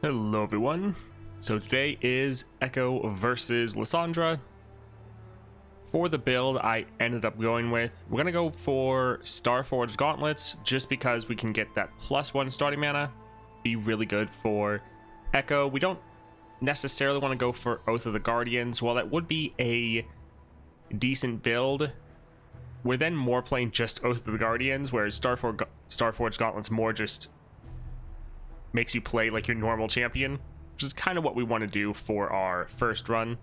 Hello everyone. So today is Ekko versus Lissandra. For the build I ended up going with, we're going to go for Starforged Gauntlets just because we can get that +1 starting mana. Be really good for Ekko. We don't necessarily want to go for Oath of the Guardians. While that would be a decent build, we're then more playing just Oath of the Guardians, whereas Starforged Gauntlets more just makes you play like your normal champion, which is kind of what we want to do for our first run.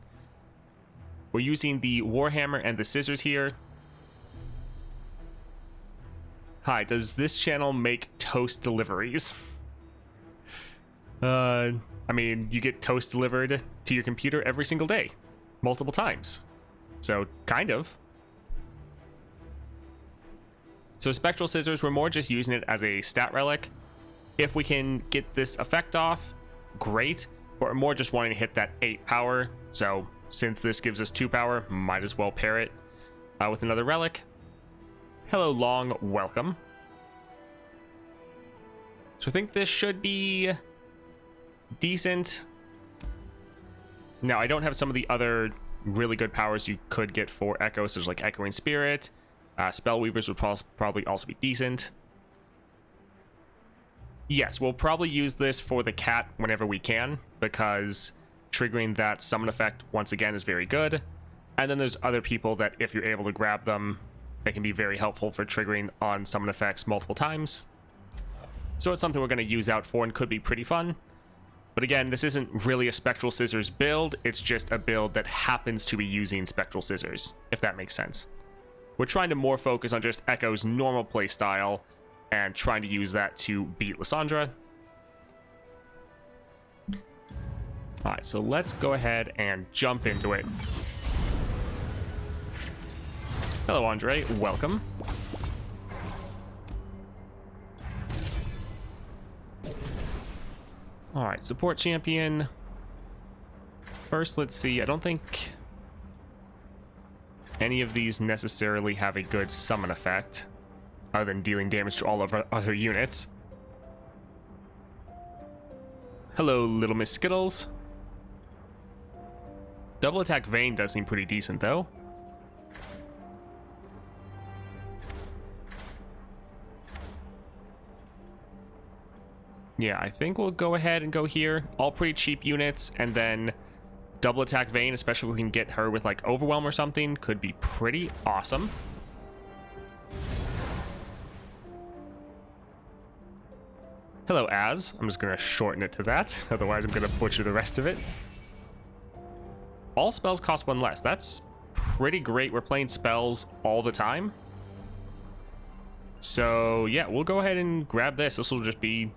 We're using the Warhammer and the scissors here. Hi, does this channel make toast deliveries? I mean, you get toast delivered to your computer every single day, multiple times. So, kind of. So Spectral Scissors, we're more just using it as a stat relic. If we can get this effect off, great. But we're more just wanting to hit that 8 power. So since this gives us 2 power, might as well pair it with another relic. Hello, Long. Welcome. So I think this should be decent. Now, I don't have some of the other really good powers you could get for Ekko, such as like Echoing Spirit. Spellweavers would probably also be decent. Yes, we'll probably use this for the cat whenever we can, because triggering that summon effect once again is very good. And then there's other people that if you're able to grab them, they can be very helpful for triggering on summon effects multiple times. So it's something we're going to use out for and could be pretty fun. But again, this isn't really a Spectral Scissors build, it's just a build that happens to be using Spectral Scissors, if that makes sense. We're trying to more focus on just Ekko's normal playstyle and trying to use that to beat Lissandra. Alright, so let's go ahead and jump into it. Hello, Andre. Welcome. Alright, support champion. First, let's see. I don't think any of these necessarily have a good summon effect, other than dealing damage to all of our other units. Hello, Little Miss Skittles. Double attack Vayne does seem pretty decent, though. Yeah, I think we'll go ahead and go here. All pretty cheap units, and then double attack Vayne, especially if we can get her with like Overwhelm or something, could be pretty awesome. Hello, Az. I'm just going to shorten it to that. Otherwise, I'm going to butcher the rest of it. All spells cost 1 less. That's pretty great. We're playing spells all the time. So, yeah, we'll go ahead and grab this. This will just be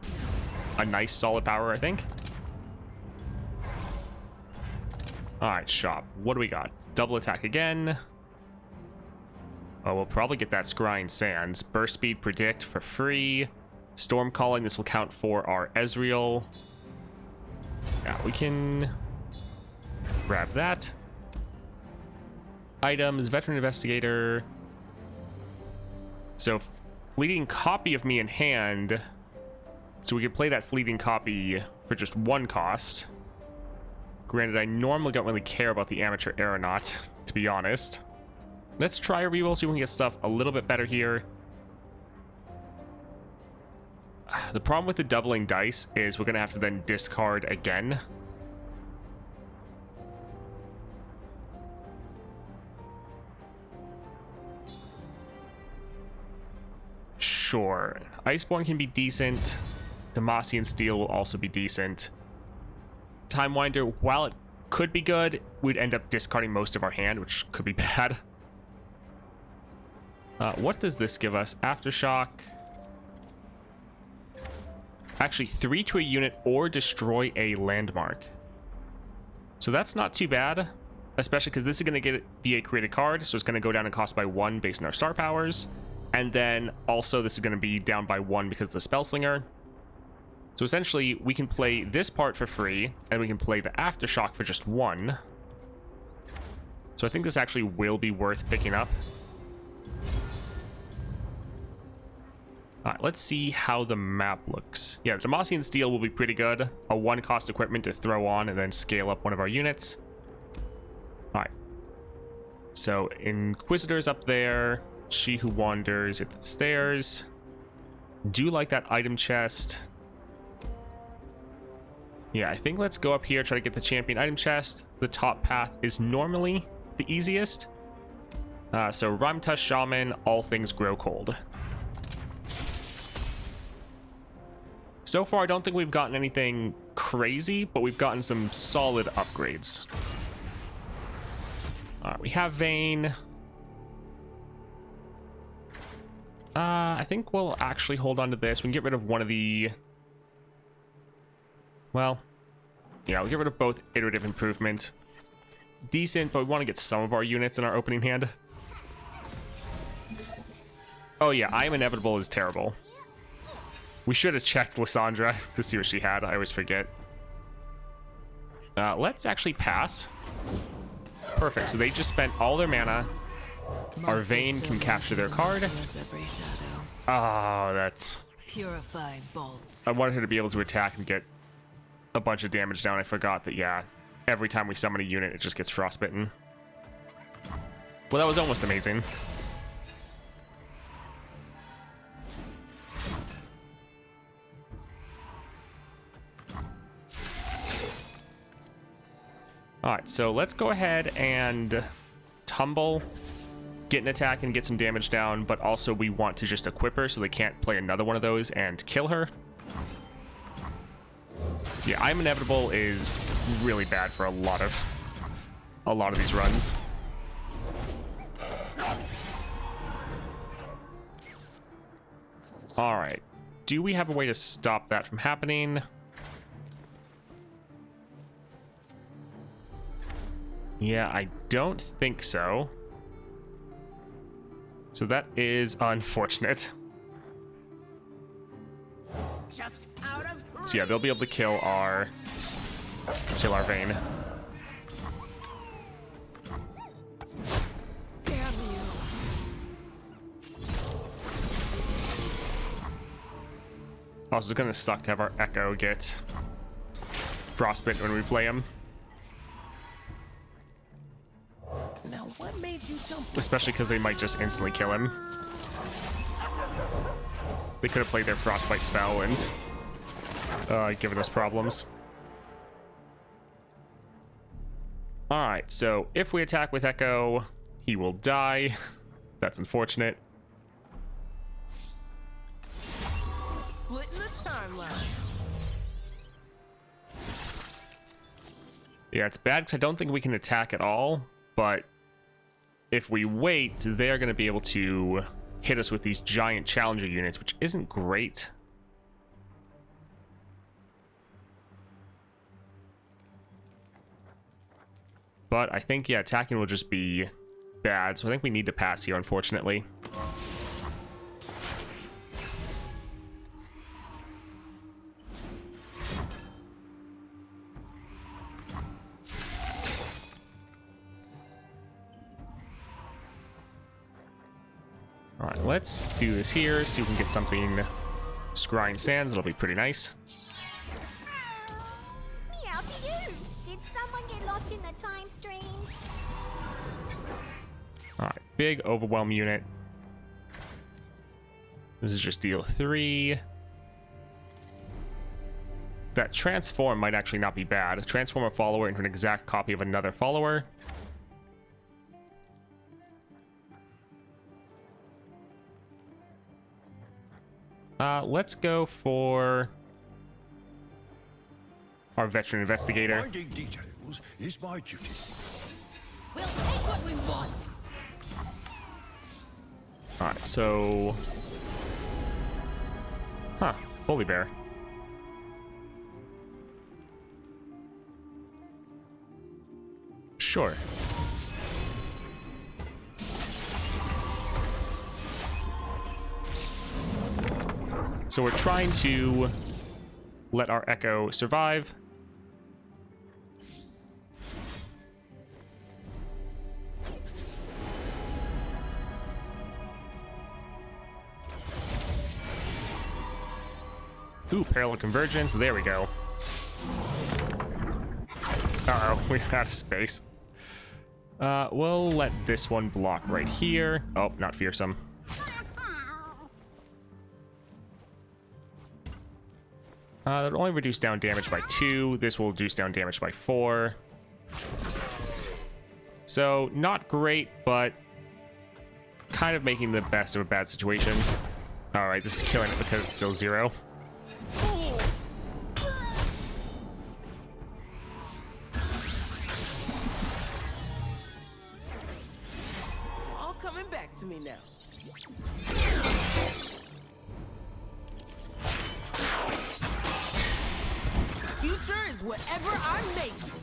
a nice solid power, I think. Alright, shop. What do we got? Double attack again. Oh, we'll probably get that Scrying Sands. Burst speed predict for free. Storm Calling, this will count for our Ezreal. Yeah, we can grab that. Items, Veteran Investigator. So, Fleeting Copy of me in hand. So we can play that Fleeting Copy for just 1 cost. Granted, I normally don't really care about the Amateur Aeronaut, to be honest. Let's try a reroll, see if we can get stuff a little bit better here. The problem with the doubling dice is we're going to have to then discard again. Sure. Iceborne can be decent. Demacian Steel will also be decent. Time Winder, while it could be good, we'd end up discarding most of our hand, which could be bad. What does this give us? Aftershock. Actually, 3 to a unit or destroy a landmark. So that's not too bad, especially because this is going to be a created card, so it's going to go down in cost by 1 based on our star powers. And then also this is going to be down by 1 because of the Spellslinger. So essentially, we can play this part for free, and we can play the Aftershock for just 1. So I think this actually will be worth picking up. All right, let's see how the map looks. Yeah, Demacian Steel will be pretty good. A 1-cost equipment to throw on and then scale up one of our units. All right. So Inquisitor's up there. She Who Wanders at the stairs. Do like that item chest. Yeah, I think let's go up here, try to get the champion item chest. The top path is normally the easiest. So Rhymetush Shaman, all things grow cold. So far, I don't think we've gotten anything crazy, but we've gotten some solid upgrades. We have Vayne. I think we'll actually hold on to this. We can get rid of one of the... Well, yeah, we'll get rid of both Iterative Improvement. Decent, but we want to get some of our units in our opening hand. Oh yeah, I Am Inevitable is terrible. We should have checked Lissandra to see what she had. I always forget. Let's actually pass. Perfect, so they just spent all their mana. Our Vayne can capture their card. Oh, that's... Purified bolts. I wanted her to be able to attack and get a bunch of damage down. I forgot that, yeah, every time we summon a unit, it just gets frostbitten. Well, that was almost amazing. Alright, so let's go ahead and tumble, get an attack and get some damage down, but also we want to just equip her so they can't play another one of those and kill her. Yeah, I'm Inevitable is really bad for a lot of these runs. Alright, do we have a way to stop that from happening? Yeah, I don't think so. So that is unfortunate. Just out of reach. So yeah, they'll be able to kill our Vayne. Damn you. Also, it's gonna suck to have our Ekko get frostbite when we play him. Now what made you jump? Especially because they might just instantly kill him. They could have played their frostbite spell and given us problems. Alright, so if we attack with Ekko, he will die. That's unfortunate. Splitting the timeline. Yeah, it's bad because I don't think we can attack at all, but if we wait, they're going to be able to hit us with these giant challenger units, which isn't great. But I think, yeah, attacking will just be bad, so I think we need to pass here, unfortunately. Alright, let's do this here, see if we can get something scrying sands. That'll be pretty nice. Meow to you! Did someone get lost in the time stream? Alright, big overwhelm unit. This is just deal 3. That transform might actually not be bad. Transform a follower into an exact copy of another follower. Let's go for our veteran investigator. Finding details is my duty. We'll take what we want. Alright, so... Huh, Bully Bear. Sure. So we're trying to let our Ekko survive. Ooh, parallel convergence. There we go. Uh-oh, we're out of space. We'll let this one block right here. Oh, not fearsome. That'll only reduce down damage by 2. This will reduce down damage by 4. So, not great, but kind of making the best of a bad situation. Alright, this is killing it because it's still 0. All coming back to me now. Future is whatever I make it.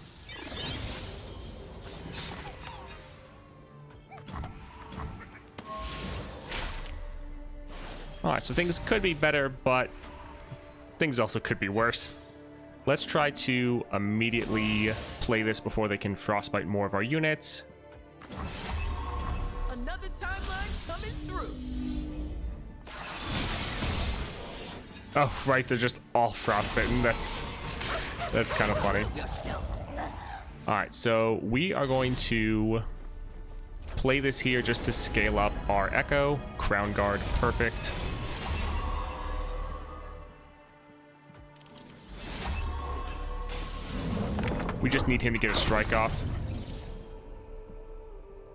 Alright, so things could be better, but things also could be worse. Let's try to immediately play this before they can frostbite more of our units. Another timeline coming through. Oh, right, they're just all frostbitten. That's kind of funny. Alright, so we are going to play this here just to scale up our Ekko. Crown Guard, perfect. We just need him to get a strike off.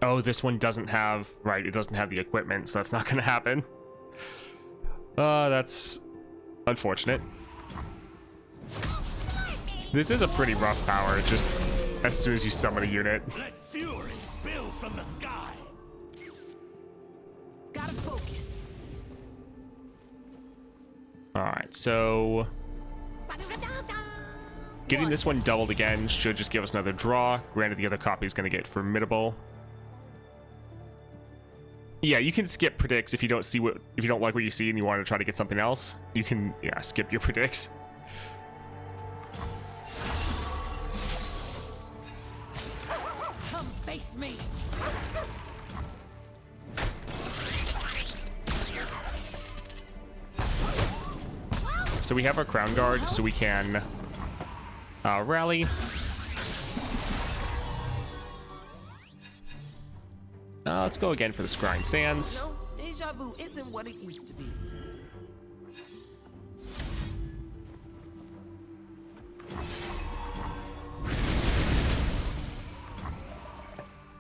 Oh, this one doesn't have... Right, it doesn't have the equipment, so that's not going to happen. That's unfortunate. This is a pretty rough power, just as soon as you summon a unit. Let fury spill from the sky. Gotta focus. Alright, so... Getting this one doubled again should just give us another draw. Granted, the other copy is going to get formidable. Yeah, you can skip predicts if you don't like what you see and you want to try to get something else. You can, yeah, skip your predicts. Come face me. So we have our Crown Guard, so we can rally. Let's go again for the Scrying Sands. No, deja vu isn't what it used to be.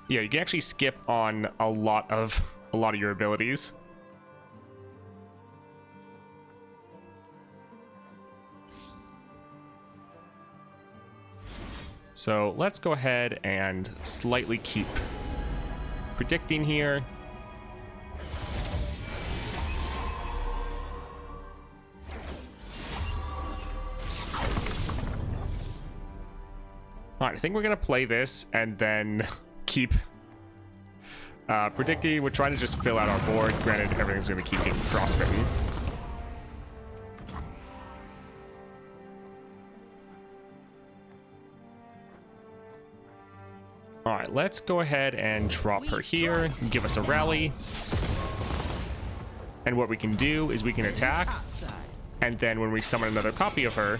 Yeah, you can actually skip on a lot of your abilities. So let's go ahead and slightly keep predicting here. All right, I think we're gonna play this and then keep predicting. We're trying to just fill out our board. Granted, everything's gonna keep getting frostbitten. All right, let's go ahead and drop her here, give us a rally. And what we can do is we can attack, and then when we summon another copy of her,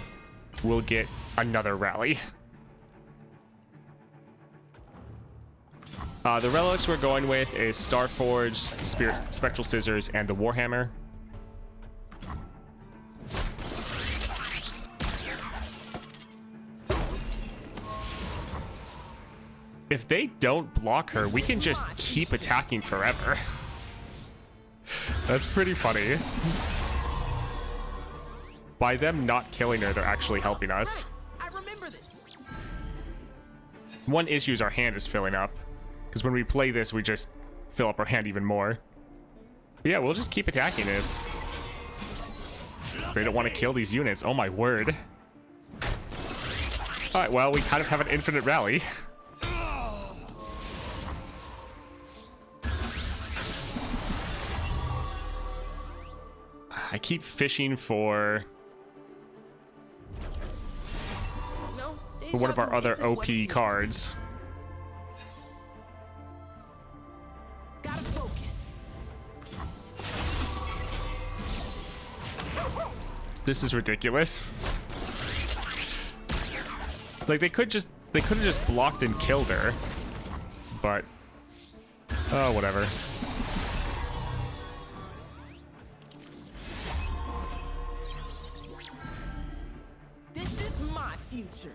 we'll get another rally. The relics we're going with is Starforged, Spectral Scissors, and the Warhammer. If they don't block her, we can just keep attacking forever. That's pretty funny. By them not killing her, they're actually helping us. I remember this. One issue is our hand is filling up. Because when we play this, we just fill up our hand even more. But yeah, we'll just keep attacking it. They don't want to kill these units. Oh my word. Alright, well, we kind of have an infinite rally. I keep fishing for one of our other OP cards. Gotta focus. This is ridiculous. Like they could have just blocked and killed her. But oh, whatever. This is my future.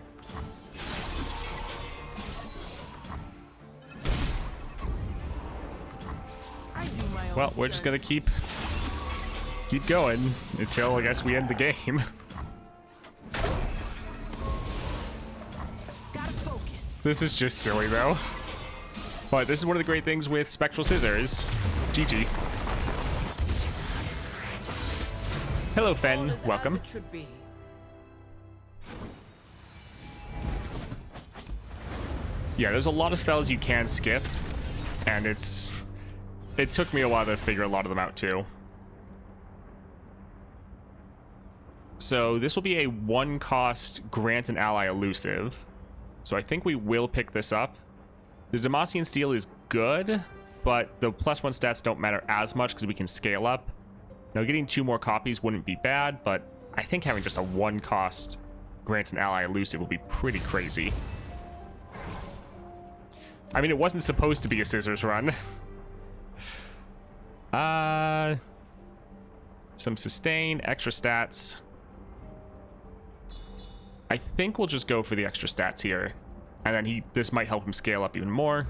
I do my own Well, we're just gonna stunts. keep going until I guess we end the game. Gotta focus. This is just silly though. But this is one of the great things with Spectral Scissors. GG. Hello, All Fen. is as Welcome. it should be. Yeah, there's a lot of spells you can skip, and it took me a while to figure a lot of them out too. So this will be a 1-cost grant an ally elusive. So I think we will pick this up. The Demacian Steel is good, but the +1 stats don't matter as much because we can scale up. Now getting 2 more copies wouldn't be bad, but I think having just a 1-cost grant an ally elusive will be pretty crazy. I mean, it wasn't supposed to be a scissors run. Some sustain, extra stats. I think we'll just go for the extra stats here. And then this might help him scale up even more.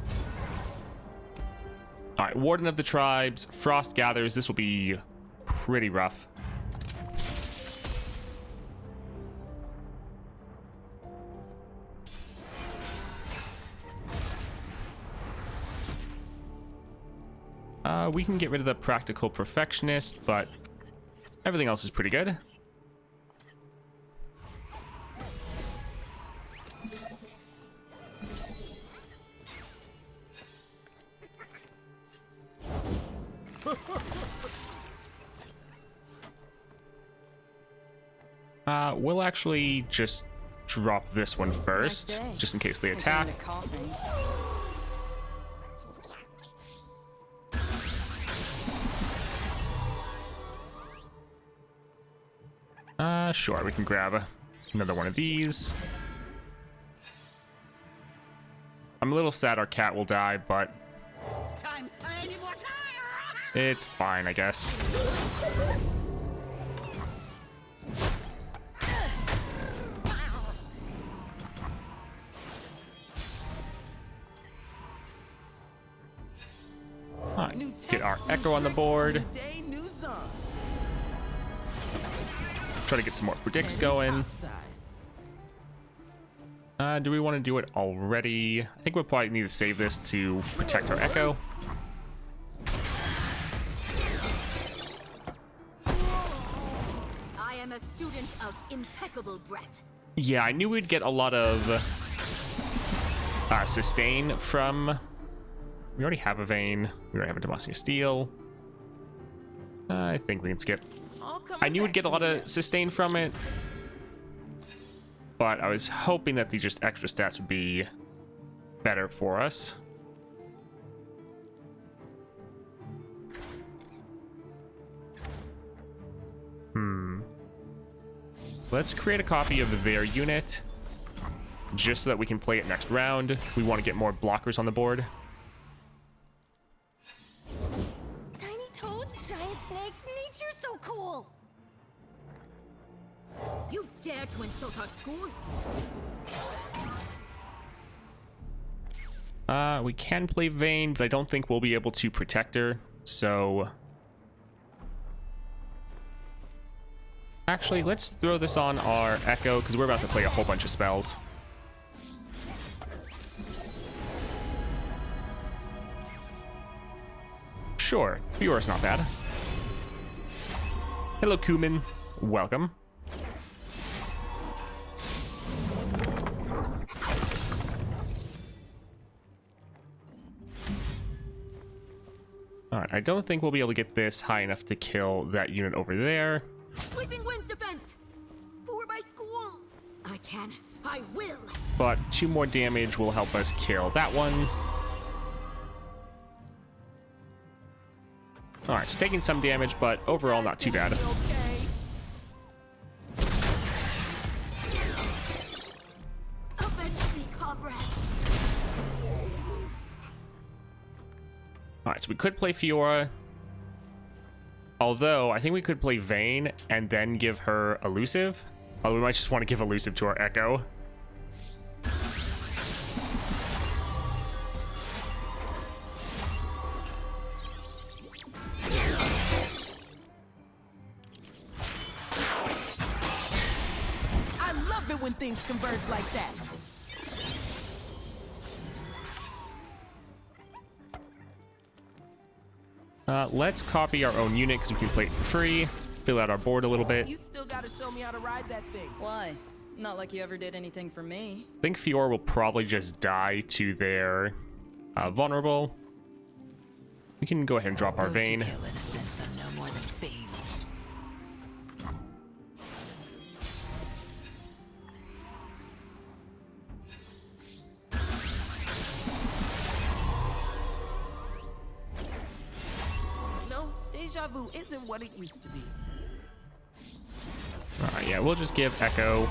Alright, Warden of the Tribes, Frost Gathers. This will be pretty rough. We can get rid of the Practical Perfectionist, but everything else is pretty good. We'll actually just drop this one first, just in case they attack. Sure, we can grab another one of these. I'm a little sad our cat will die, but Time. I need more time. it's fine, I guess. Alright, New get our tech, Ekko on the new board. tricks, new day, new song. Try to get some more predicts going. Do we want to do it already? I think we'll probably need to save this to protect our Ekko. I am a student of impeccable breath. Yeah, I knew we'd get a lot of sustain from... We already have a Vein. We already have a Demacia Steel. I think we can skip. I knew we'd get a lot of sustain from it, but I was hoping that the just extra stats would be better for us. Let's create a copy of their unit, just so that we can play it next round. We want to get more blockers on the board. Tiny toads, giant snakes, nature's so cool. You dare to insult our school? We can play Vayne, but I don't think we'll be able to protect her, so... Actually, let's throw this on our Ekko, because we're about to play a whole bunch of spells. Sure, Fior's not bad. Hello, Kumin. Welcome. Alright, I don't think we'll be able to get this high enough to kill that unit over there. Sweeping winds defense! For my school! I can. I will! But 2 more damage will help us kill that one. Alright, so taking some damage, but overall not too bad. Okay. All right, so we could play Fiora. Although, I think we could play Vayne and then give her Elusive. Although we might just want to give Elusive to our Ekko. I love it when things converge like that. Let's copy our own unit because we can play it for free. Fill out our board a little bit. You still gotta show me how to ride that thing. Why? Not like you ever did anything for me. I think Fiora will probably just die to their vulnerable. We can go ahead and drop our Vayne. Kill innocents are no more than fiends. No, deja vu isn't what it used to be. Alright, yeah, we'll just give Ekko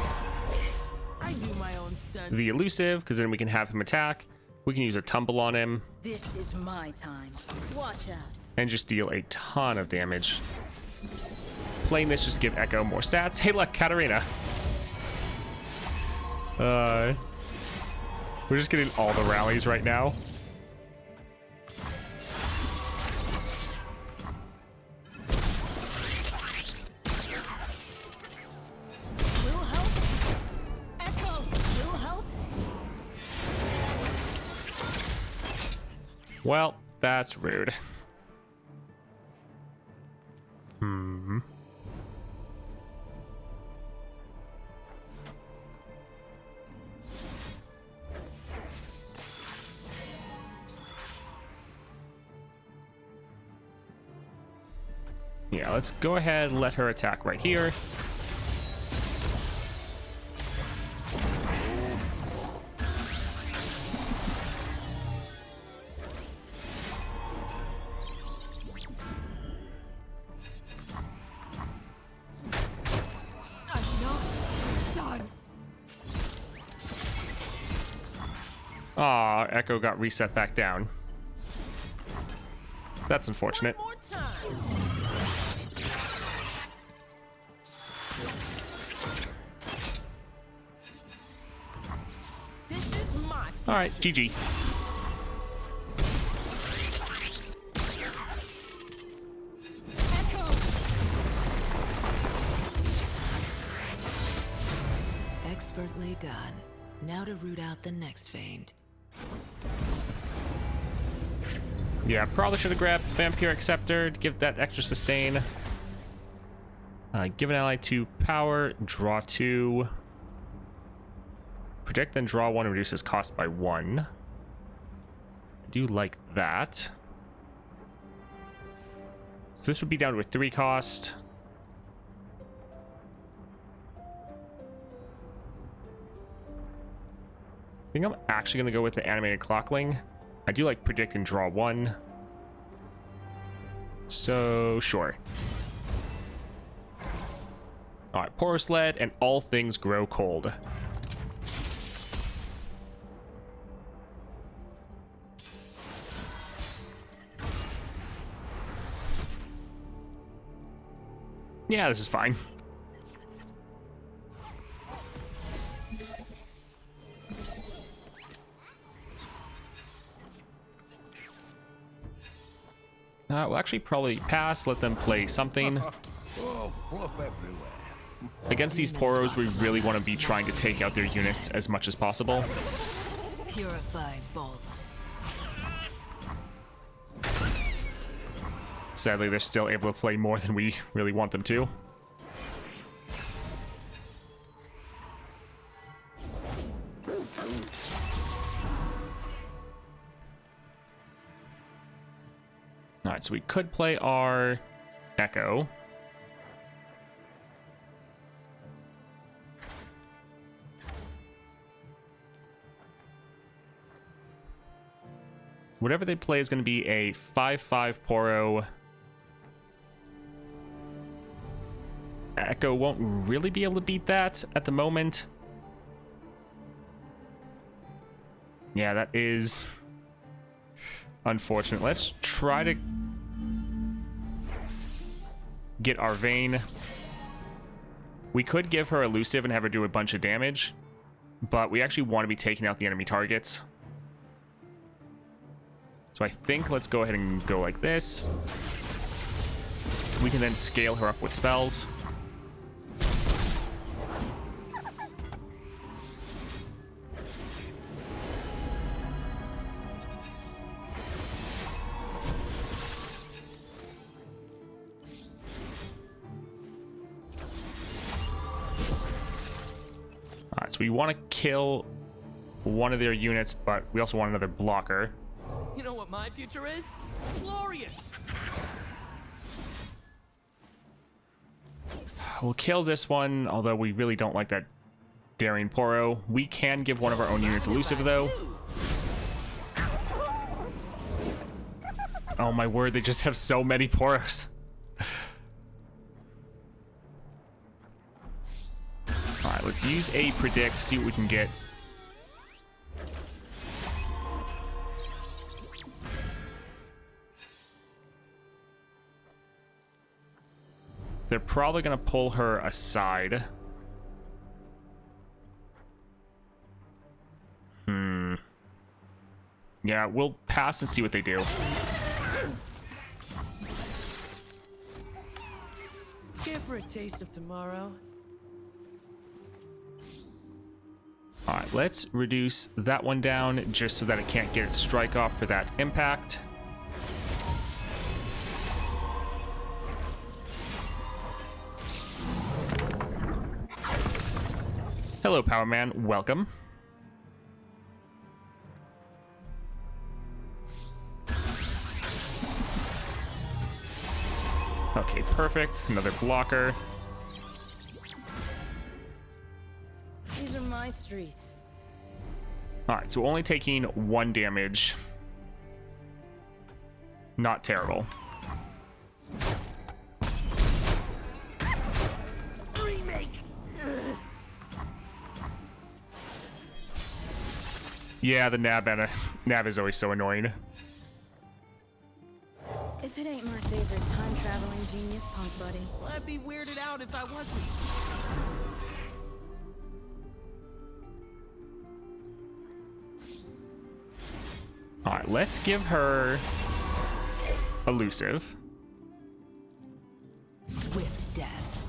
I do my own stunts. the Elusive, because then we can have him attack. We can use a Tumble on him This is my time. Watch out. and just deal a ton of damage. Playing this, just give Ekko more stats. Hey, look, Katarina. We're just getting all the rallies right now. Will help. Ekko, will help. Well, that's rude. Yeah, let's go ahead and let her attack right here. Aw, Ekko got reset back down. That's unfortunate. One more time. This is my Alright, GG. Expertly done. Now to root out the next fiend. Yeah, probably should have grabbed Vampiric Scepter to give that extra sustain. Give an ally 2 power, draw 2. Predict, then draw 1 and reduces cost by 1. I do like that. So this would be down to a 3 cost. I think I'm actually going to go with the animated clockling. I do like predict and draw 1. So, sure. Alright, Porous Sled and all things grow cold. Yeah, this is fine. We'll actually probably pass, let them play something. Oh, fluff everywhere. Against these Poros, we really want to be trying to take out their units as much as possible. Purified bolt. Sadly, they're still able to play more than we really want them to. Alright, so we could play our Ekko. Whatever they play is going to be a 5/5 Poro. Ekko won't really be able to beat that at the moment. Yeah, that is unfortunate. Let's try to get our Vayne. We could give her elusive and have her do a bunch of damage, but we actually want to be taking out the enemy targets. So I think let's go ahead and go like this. We can then scale her up with spells. Alright, so we want to kill one of their units, but we also want another blocker. You know what my future is? Glorious! We'll kill this one, although we really don't like that Daring Poro. We can give one of our own units elusive, though. Oh my word, they just have so many Poros. Alright, let's use a predict, see what we can get. They're probably going to pull her aside. Yeah, we'll pass and see what they do. Care for a taste of tomorrow? Alright, let's reduce that one down just so that it can't get its strike off for that impact. Hello, Power Man. Welcome. Okay, perfect. Another blocker. These are my streets. Alright, so only taking 1 damage. Not terrible. Yeah, the Nab is always so annoying. If it ain't my favorite time-traveling genius punk buddy. Well, I'd be weirded out if I wasn't. Alright, let's give her elusive. Swift death.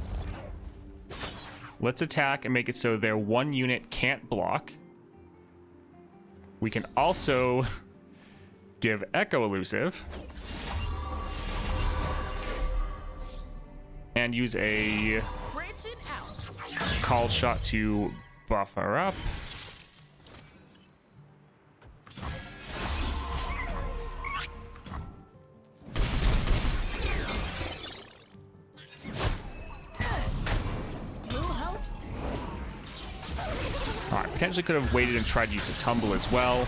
Let's attack and make it so their 1 unit can't block. We can also give Ekko elusive. And use a Branching out. call shot to buff her up. Alright, potentially could have waited and tried to use a tumble as well.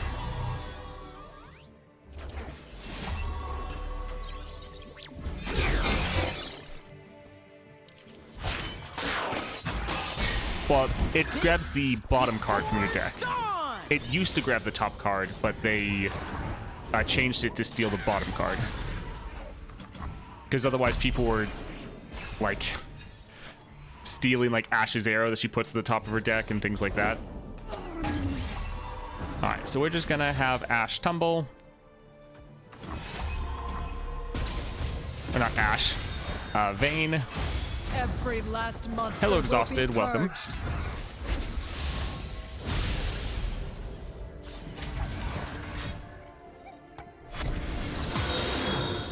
Well, it grabs the bottom card from your deck. It used to grab the top card, but they changed it to steal the bottom card. Because otherwise people were, like, stealing, like, Ash's arrow that she puts to the top of her deck and things like that. Alright, so we're just gonna have Ash tumble. Or not Ash. Vayne. Every last month. Hello, Exhausted. Welcome.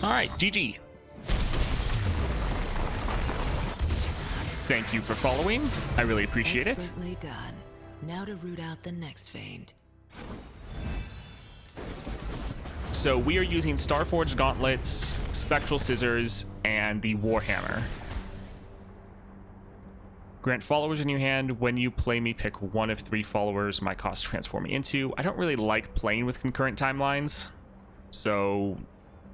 Alright, GG. Thank you for following. I really appreciate it. Expertly done. Now to root out the next fiend. So we are using Starforged Gauntlets, Spectral Scissors, and the Warhammer. Grant followers in your hand. When you play me, pick 1 of 3 followers my cost to transform me into. I don't really like playing with concurrent timelines. So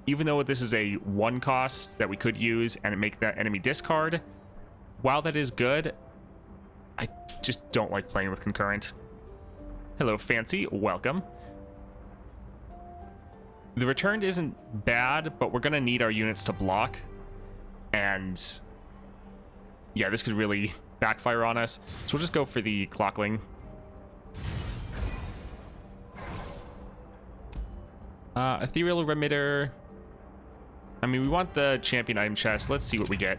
even though this is a 1 cost that we could use and make that enemy discard, while that is good, I just don't like playing with concurrent. Hello, Fancy. Welcome. The returned isn't bad, but we're going to need our units to block. And yeah, this could really backfire on us. So we'll just go for the clockling. Ethereal remitter. I mean, we want the champion item chest. Let's see what we get.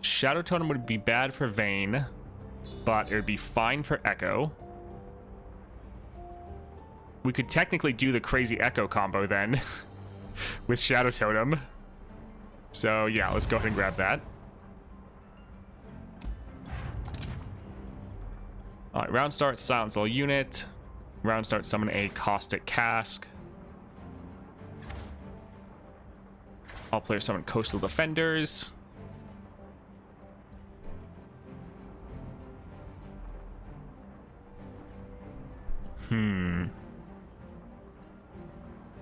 Shadow Totem would be bad for Vayne, but it would be fine for Ekko. We could technically do the crazy Ekko combo then with Shadow Totem. So yeah, let's go ahead and grab that. All right, round start, silence all unit. Round start, summon a caustic cask. All players summon coastal defenders.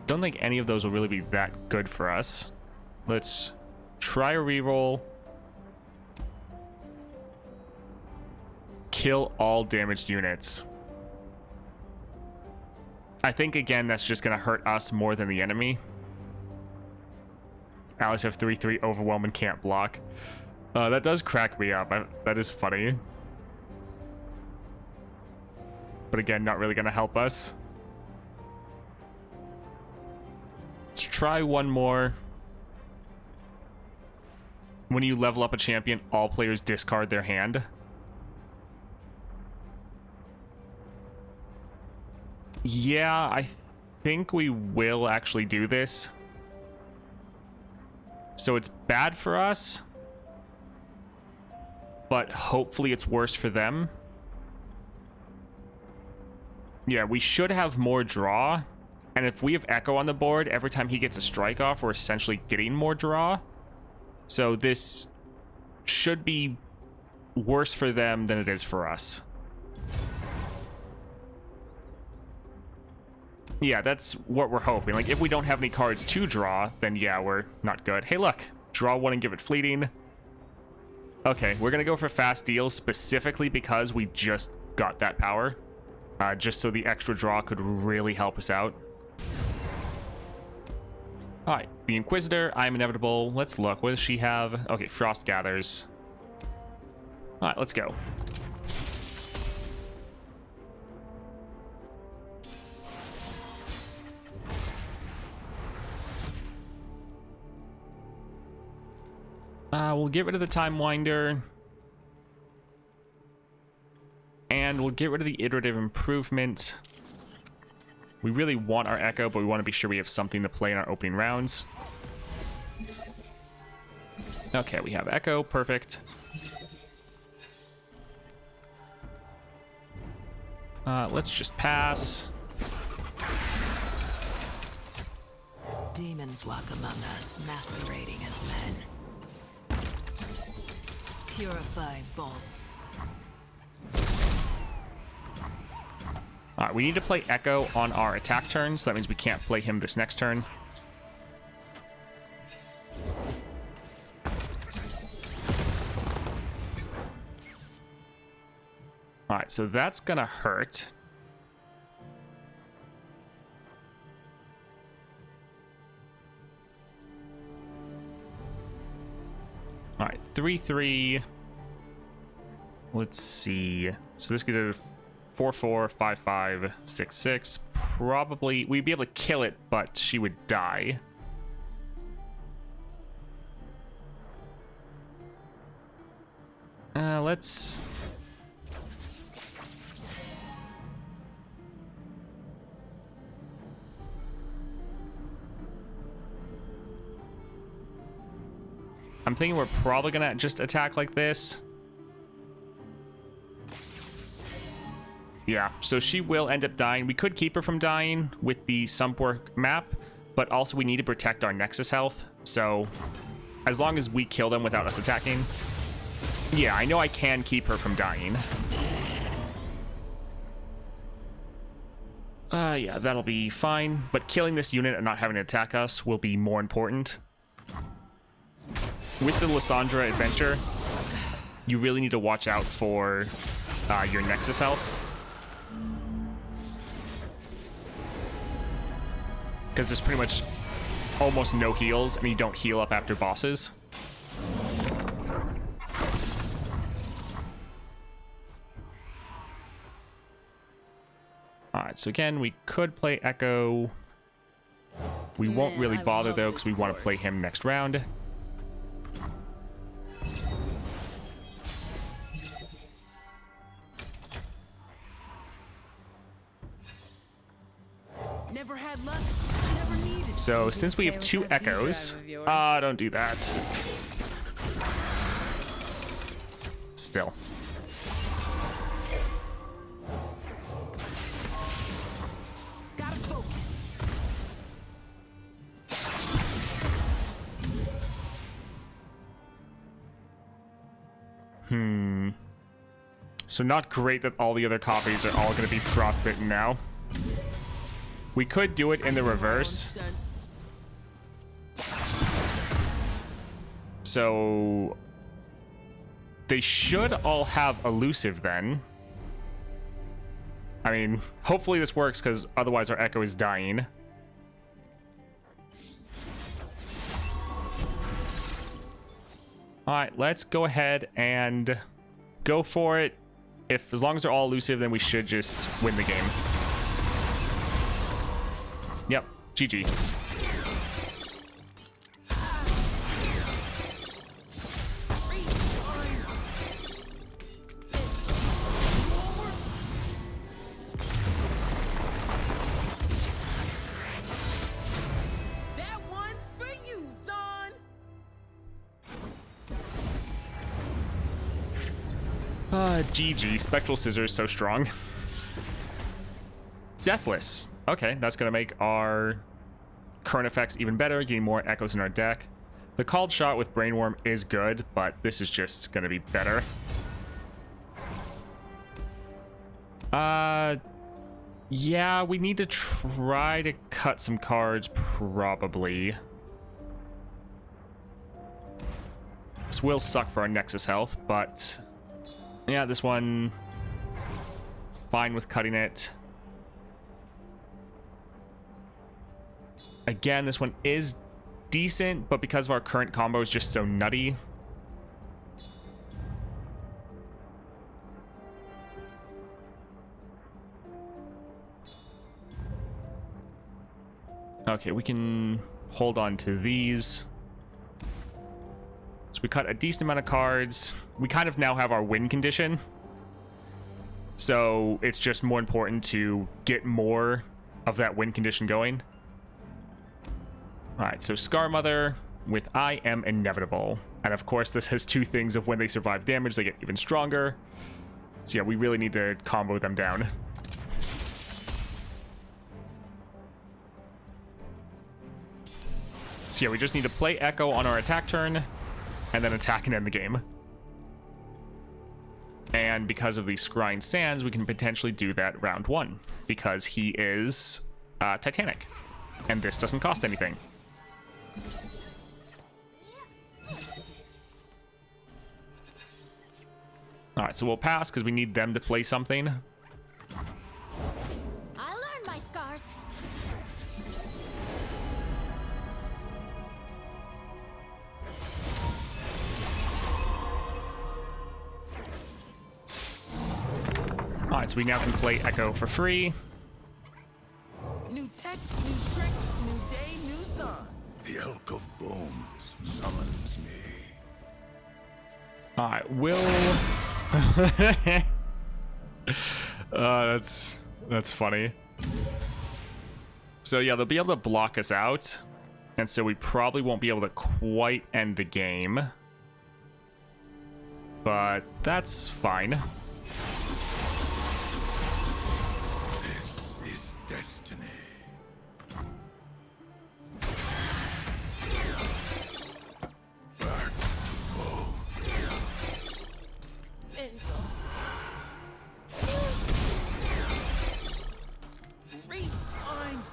Don't think any of those will really be that good for us. Let's try a reroll. Kill all damaged units. I think, again, that's just going to hurt us more than the enemy. Allies have 3/3 overwhelm and can't block. That does crack me up. That is funny. But again, not really going to help us. Let's try one more. When you level up a champion, all players discard their hand. Yeah, I think we will actually do this. So it's bad for us, but hopefully it's worse for them. Yeah, we should have more draw. And if we have Ekko on the board, every time he gets a strike off, we're essentially getting more draw. So this should be worse for them than it is for us. Yeah, that's what we're hoping. Like, if we don't have any cards to draw, then yeah, we're not good. Hey, look. Draw one and give it fleeting. Okay, we're going to go for fast deals specifically because we just got that power. Just so the extra draw could really help us out. Alright, the Inquisitor, I'm inevitable. Let's look. What does she have? Okay, Frost Gathers. Alright, let's go. We'll get rid of the Time Winder. And we'll get rid of the Iterative Improvement. We really want our Ekko, but we want to be sure we have something to play in our opening rounds. Okay, we have Ekko. Perfect. Let's just pass. Demons walk among us, masquerading as men. Purifying bolts. Alright, we need to play Ekko on our attack turn, so that means we can't play him this next turn. Alright, so that's gonna hurt. Alright, 3/3. Let's see. So this could do 4/4, 5/5, 6/6. Probably we'd be able to kill it, but she would die. Let's. I'm thinking we're probably gonna just attack like this. Yeah, so she will end up dying. We could keep her from dying with the Sumpwork map, but also we need to protect our Nexus health. So as long as we kill them without us attacking. Yeah, I know I can keep her from dying. Yeah, that'll be fine. But killing this unit and not having to attack us will be more important. With the Lissandra adventure, you really need to watch out for your Nexus health. because there's pretty much almost no heals, and you don't heal up after bosses. Alright, so again, we could play Ekko. We won't really bother, though, because we want to play him next round. Never had luck, never needed. So since we have 2 Echoes, don't do that. Still. Gotta focus. So not great that all the other copies are all going to be frostbitten now. We could do it in the reverse. So they should all have elusive then. I mean, hopefully this works, because otherwise our Ekko is dying. Alright, let's go ahead and go for it. As long as they're all elusive, then we should just win the game. Yep, GG. That one's for you, son. GG. Spectral Scissors, so strong. Deathless. Okay, that's going to make our current effects even better, getting more Echoes in our deck. The Called Shot with Brainworm is good, but this is just going to be better. Yeah, we need to try to cut some cards, probably. This will suck for our Nexus health, but yeah, this one, fine with cutting it. Again, this one is decent, but because of our current combo is just so nutty. Okay, we can hold on to these. So we cut a decent amount of cards. We kind of now have our win condition. So it's just more important to get more of that win condition going. Alright, so Scar Mother with I Am Inevitable. And of course, this has 2 things of when they survive damage, they get even stronger. So yeah, we really need to combo them down. So yeah, we just need to play Ekko on our attack turn, and then attack and end the game. And because of these Scrying Sands, we can potentially do that round 1, because he is Titanic, and this doesn't cost anything. Alright, so we'll pass because we need them to play something. I learned my scars. Alright, so we now can play Ekko for free. New text, new tricks, new day, new song. The Elk of Bones summons me. Alright, we'll... that's funny. So yeah, they'll be able to block us out, and so we probably won't be able to quite end the game. But that's fine. This is destiny. Back to bones. Enzo. Rewind.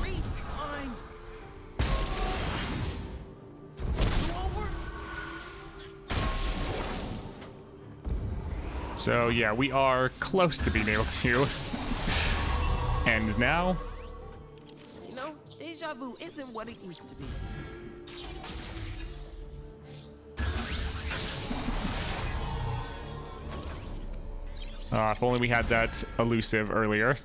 Rewind. So yeah, we are close to being able to. And now, You know, deja vu isn't what it used to be. if only we had that elusive earlier.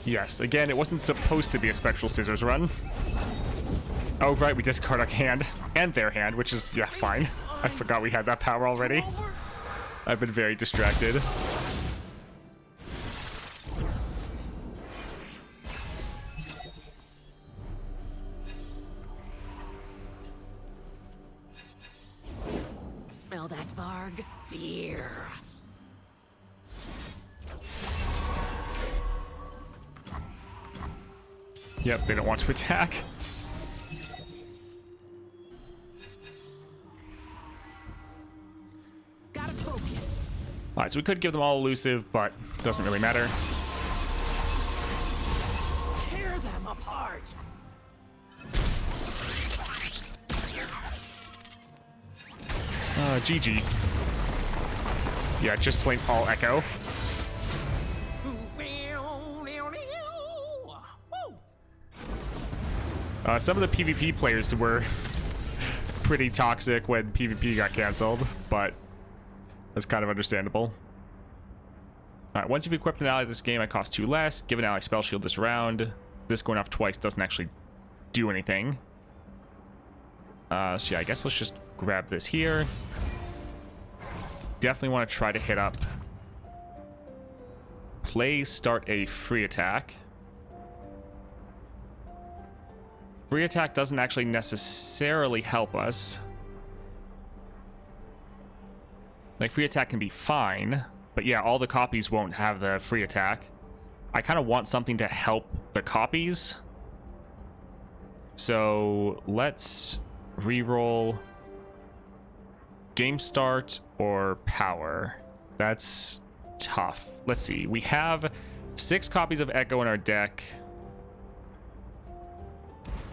Yes, again, it wasn't supposed to be a Spectral Scissors run. Oh, right, we discard our hand and their hand, which is, yeah, fine. I forgot we had that power already. I've been very distracted. Smell that, Varg? Fear. Yep, they don't want to attack. Gotta focus. Alright, so we could give them all elusive, but doesn't really matter. Tear them apart. GG. Yeah, just plain all Ekko. Some of the PvP players were pretty toxic when PvP got canceled, but that's kind of understandable. Alright, once you've equipped an ally this game, I cost 2 less. Give an ally spell shield this round. This going off twice doesn't actually do anything. So yeah, I guess let's just grab this here. Definitely want to try to hit up. Play start a free attack. Free attack doesn't actually necessarily help us. Like, free attack can be fine, but yeah, all the copies won't have the free attack. I kind of want something to help the copies. So let's reroll game start or power. That's tough. Let's see. We have 6 copies of Ekko in our deck.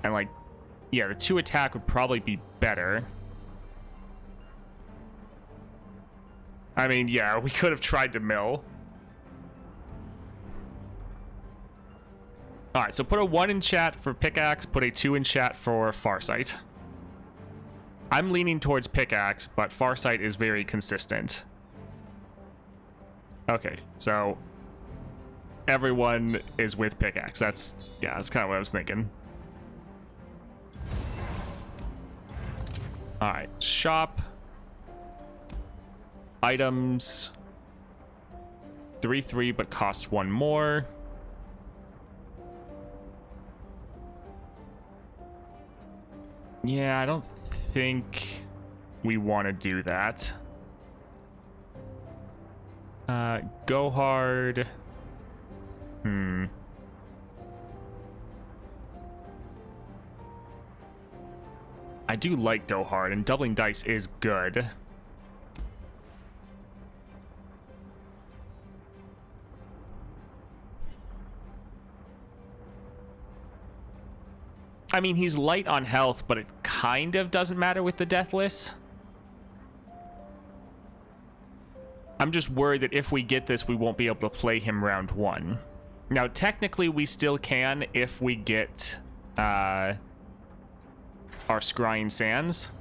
And like, yeah, the 2 attack would probably be better. I mean, yeah, we could have tried to mill. Alright, so put a 1 in chat for pickaxe, put a 2 in chat for farsight. I'm leaning towards pickaxe, but farsight is very consistent. Okay, so everyone is with pickaxe. That's kind of what I was thinking. Alright, shop. Items. 3/3, but costs 1 more. Yeah, I don't think we want to do that. Go hard. I do like go hard, and doubling dice is good. I mean, he's light on health, but it kind of doesn't matter with the Deathless. I'm just worried that if we get this, we won't be able to play him round 1. Now, technically, we still can if we get our Scrying Sands.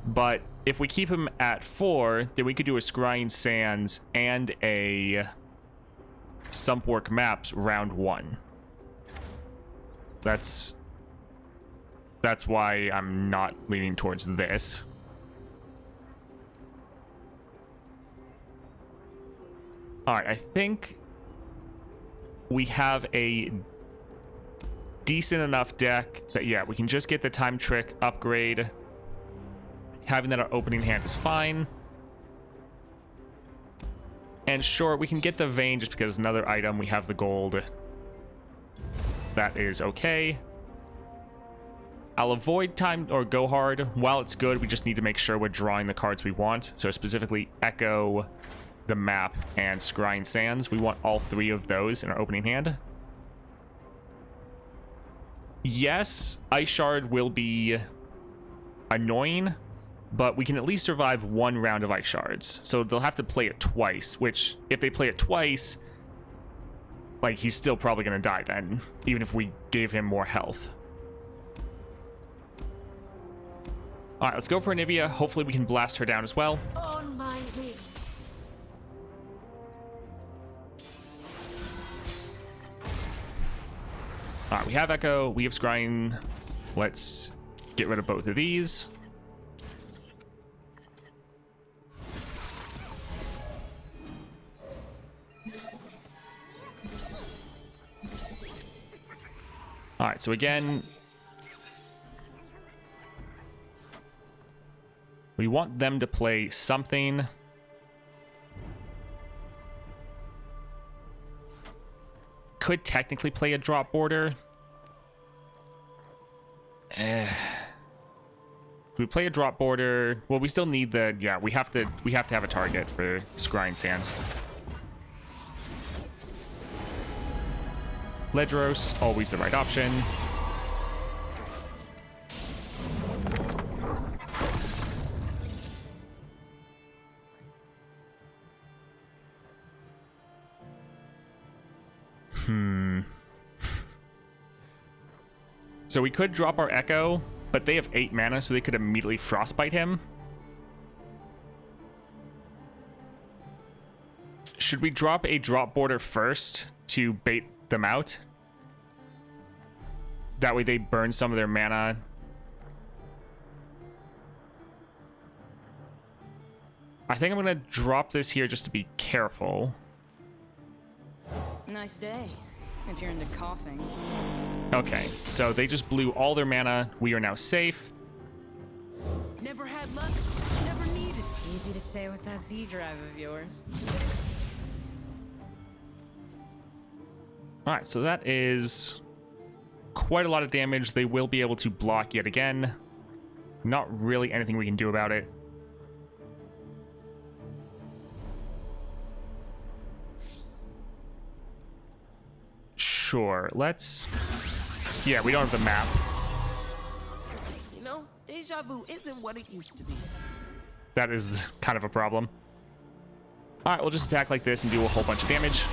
But if we keep him at 4, then we could do a Scrying Sands and a Sumpwork Maps round 1. That's why I'm not leaning towards this. Alright, I think we have a decent enough deck that, yeah, we can just get the time trick upgrade. Having that our opening hand is fine. And sure, we can get the vein just because another item, we have the gold. That is okay. I'll avoid time or go hard. While it's good, we just need to make sure we're drawing the cards we want. So specifically Ekko, the map, and Scrying Sands. We want all three of those in our opening hand. Yes, Ice Shard will be annoying, but we can at least survive one round of Ice Shards. So they'll have to play it twice, which if they play it twice, like, he's still probably going to die then, even if we gave him more health. All right, let's go for Anivia. Hopefully we can blast her down as well. On my wings. All right, we have Ekko, we have Scrying. Let's get rid of both of these. All right, so again, we want them to play something. Could technically play a drop border. We play a drop border. Well, we still need the, yeah, we have to have a target for Scrying Sands. Ledros, always the right option. So we could drop our Ekko, but they have 8 mana, so they could immediately Frostbite him. Should we drop a drop border first to bait them out? That way they burn some of their mana. I think I'm gonna drop this here just to be careful. Nice day, if you're into coughing. Okay, so they just blew all their mana. We are now safe. Never had luck, never needed. Easy to say with that Z drive of yours. All right, so that is quite a lot of damage. They will be able to block yet again. Not really anything we can do about it. Sure, let's... Yeah, we don't have the map. You know, deja vu isn't what it used to be. That is kind of a problem. All right, we'll just attack like this and do a whole bunch of damage.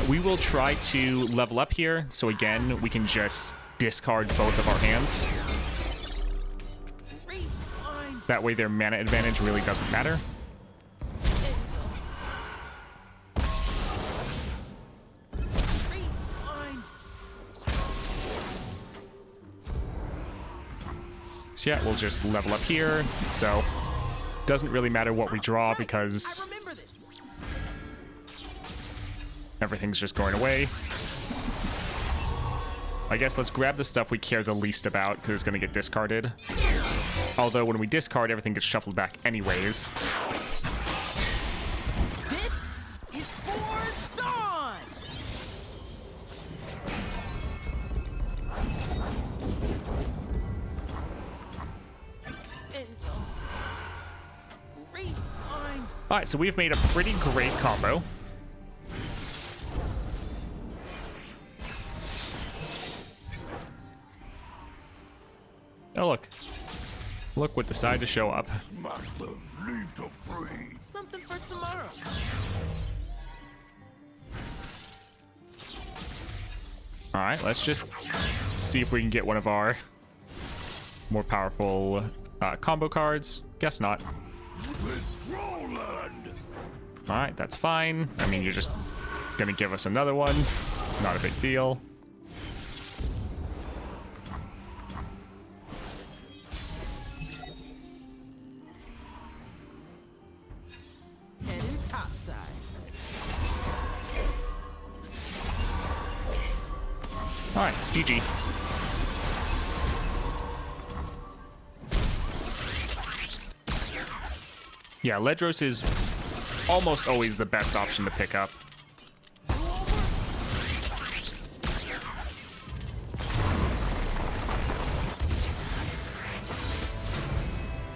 We will try to level up here, so again, we can just discard both of our hands. That way their mana advantage really doesn't matter. So yeah, we'll just level up here, so doesn't really matter what we draw because everything's just going away. I guess let's grab the stuff we care the least about because it's going to get discarded. Although when we discard, everything gets shuffled back anyways. This is for Dawn! Alright, so we've made a pretty great combo. Oh, look. Look what decided to show up. Smash them, leave to free. Something for tomorrow. Alright, let's just see if we can get one of our more powerful combo cards. Guess not. Alright, that's fine. I mean, you're just gonna give us another one. Not a big deal. Alright, GG. Yeah, Ledros is almost always the best option to pick up.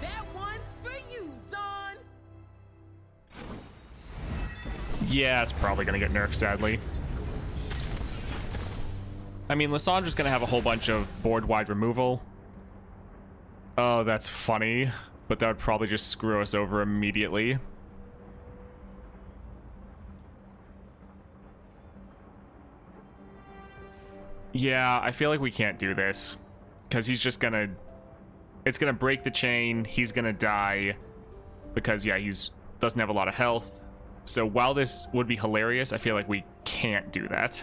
That one's for you, son. Yeah, it's probably going to get nerfed, sadly. I mean, Lissandra's going to have a whole bunch of board-wide removal. Oh, that's funny. But that would probably just screw us over immediately. Yeah, I feel like we can't do this. Because he's just going to... It's going to break the chain. He's going to die. Because, yeah, he's doesn't have a lot of health. So while this would be hilarious, I feel like we can't do that.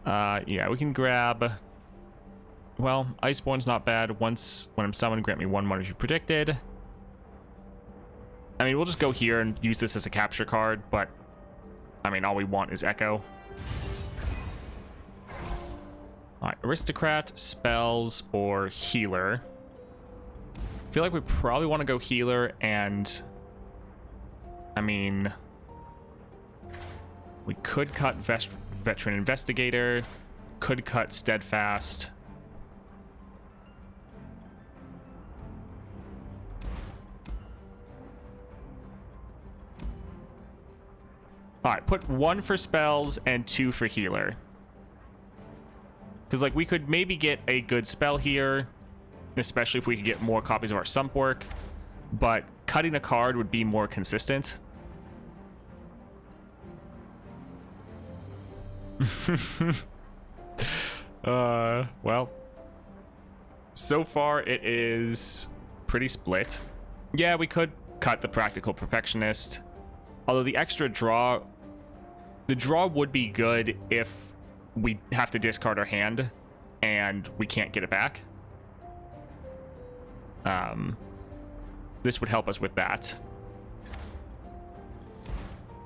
Yeah, we can grab... Well, Iceborne's not bad. Once, when I'm summoned, grant me 1 more as you predicted. I mean, we'll just go here and use this as a capture card, but... I mean, all we want is Ekko. Alright, Aristocrat, Spells, or Healer. I feel like we probably want to go Healer, and... I mean... We could cut Veteran Investigator. Could cut Steadfast. Alright, put 1 for spells and 2 for healer. Because, like, we could maybe get a good spell here, especially if we could get more copies of our sump work. But cutting a card would be more consistent. Well. So far, it is pretty split. Yeah, we could cut the Practical Perfectionist. Although the extra draw... The draw would be good if we have to discard our hand and we can't get it back. This would help us with that.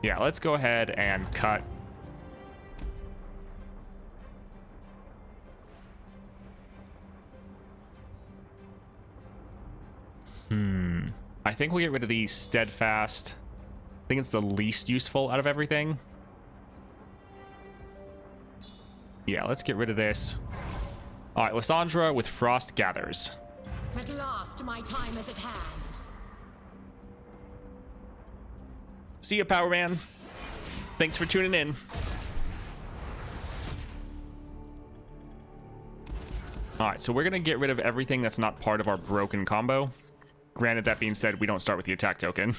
Yeah, let's go ahead and cut. I think we'll get rid of the Steadfast. I think it's the least useful out of everything. Yeah, let's get rid of this. All right, Lissandra with Frost Gathers. At last, my time is at hand. See ya, Power Man. Thanks for tuning in. All right, so we're going to get rid of everything that's not part of our broken combo. Granted, that being said, we don't start with the attack token.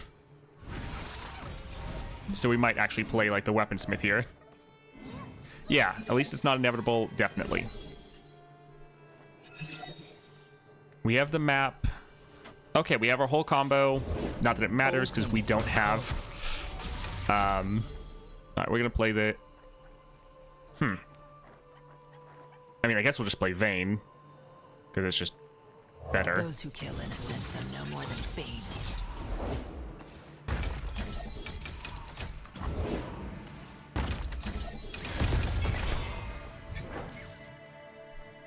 So we might actually play like the Weaponsmith here. Yeah, at least it's not inevitable, definitely. We have the map. Okay, we have our whole combo. Not that it matters, because we don't have... Alright, we're going to play the... I mean, I guess we'll just play Vayne. Because it's just better. Those who kill innocents are no more than fiends.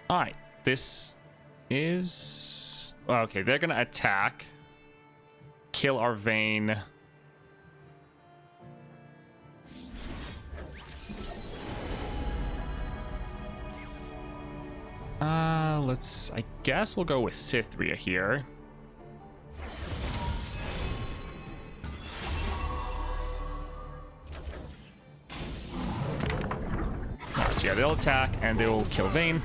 Alright, this is... Okay, they're gonna attack. Kill our Vayne. Let's... I guess we'll go with Cythria here. Alright, so yeah, they'll attack and they'll kill Vayne.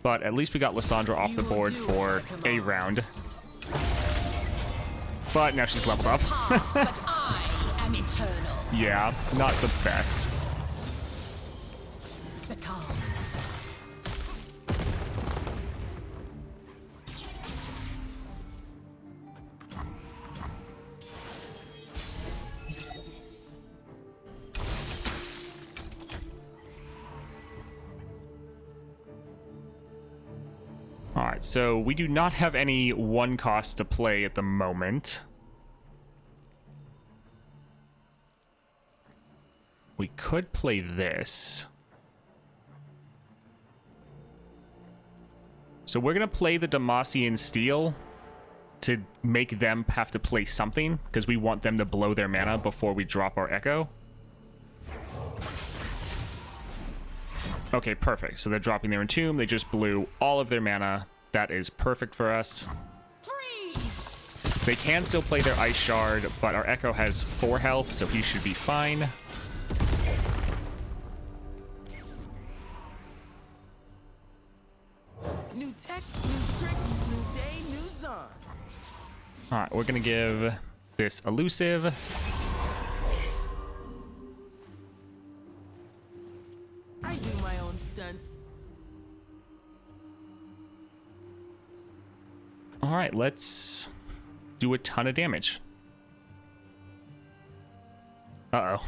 But at least we got Lissandra off the board for a round. But now she's leveled up. But I am eternal. Yeah, not the best. Succumb. Alright, so we do not have any one cost to play at the moment. We could play this. So we're going to play the Demacian Steel to make them have to play something, because we want them to blow their mana before we drop our Ekko. Okay, perfect. So they're dropping their Entomb. They just blew all of their mana. That is perfect for us. They can still play their Ice Shard, but our Ekko has 4 health, so he should be fine. New text, new tricks, new day, new song. Alright, we're going to give this Elusive. I do my own stunts. Alright, let's do a ton of damage. Uh-oh.